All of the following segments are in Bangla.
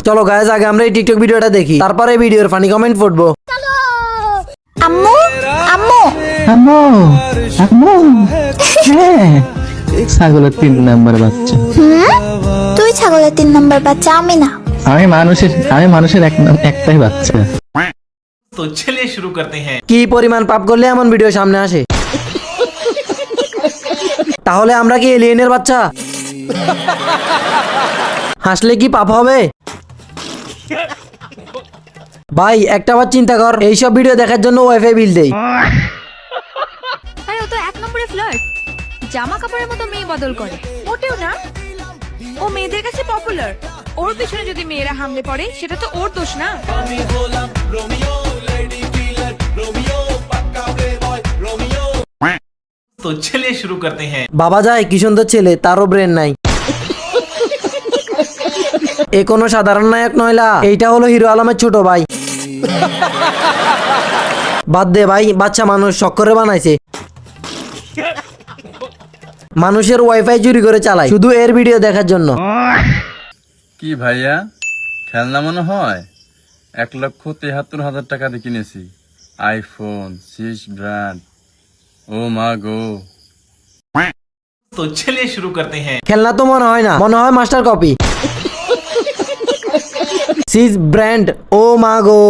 চলো গাইস, আগে আমরা এই টিকটক ভিডিওটা দেখি, তারপরে ভিডিওর ফানি কমেন্ট পড়বো। আম্মু আম্মু আম্মু আম্মু হ্যাঁ ছাগলের 3 নাম্বার বাচ্চা। তুই ছাগলের 3 নম্বর বাচ্চা, আমি না। আমি মানুষের একটাই বাচ্চা। तो चलिए शुरू करते हैं। কি পরিমাণ পাপ করলে এমন ভিডিও সামনে আসে? তাহলে আমরা কি এলিয়েনের বাচ্চা? হাসলে কি পাপ হবে? ভাই একটা বার চিন্তা কর, এইসব ভিডিও দেখার জন্য ওয়াইফাই বিল দেই। আরে ও তো 1 নম্বরে ফ্লার্ট, জামা কাপড়ের মতো মেয়ে বদল করে। মোটেও না, ও মেয়েদের কাছে পপুলার। ওর পিছনে যদি মেয়েরা হামলে পড়ে সেটা তো ওর দোষ না। तो चलिए शुरू करते हैं। বাবা যায় কি সুন্দর ছেলে, তারও ব্রেন নাই। এ কোনো সাধারণ নায়ক নয়লা, এইটা হলো হিরো আলমের ছোট ভাই। বাদ দে ভাই, বাচ্চা মানুষ শখ করে বানাইছে। মানুষের ওয়াইফাই চুরি করে চালায় শুধু এর ভিডিও দেখার জন্য। কি ভাইয়া খেলনা মনে হয়? 1,73,000 টাকা দিয়ে কিনেছি আইফোন 6 ব্র্যান্ড। ও মা গো। तो चलिए शुरू करते हैं। খেলনা তো মনে হয় না, মনে হয় মাস্টার কপি। সিজ ব্র্যান্ড, ও মা গো।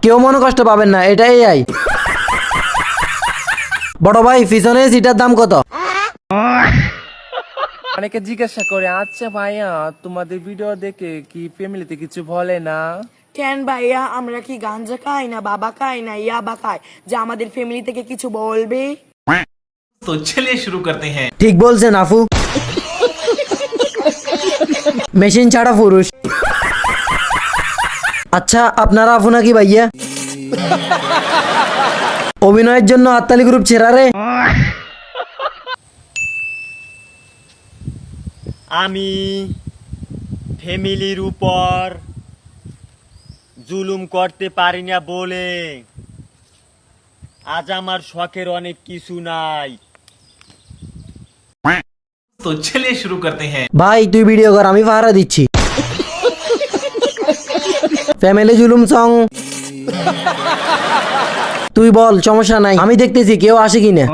কেউ মনে কষ্ট পাবেন না, এটা এআই। বড় ভাই পিছনে সিটার দাম কত? অনেকে জিজ্ঞাসা করে, আচ্ছা ভাইয়া তোমাদের ভিডিও দেখে কি ফ্যামিলিতে কিছু বলে না? কেন ভাইয়া, আমরা কি গাঞ্জা খাই না বাবা খাই না ইয়াবা খাই যে আমাদের ফ্যামিলি থেকে কিছু বলবে? तो चलिए शुरू करते हैं। ঠিক বলছেন আফু, মেশিন ছাড়া পুরুষ। আচ্ছা আপনারা আফু নাকি ভাইয়া? অভিনয়ের জন্য হাততালি গ্রুপ ছেড়া রে। আমি ফ্যামিলির উপর জুলুম করতে পারি না বলে আজ আমার শখের অনেক কিছু নাই। तो चलिए शुरू करते हैं। ভাই তুই ভিডিও কর, আমি পাহারা দিচ্ছি। ফ্যামিলি জুলুম সং। তুই বল, সমস্যা নাই, আমি দেখতেছি কেউ আসে কিনা।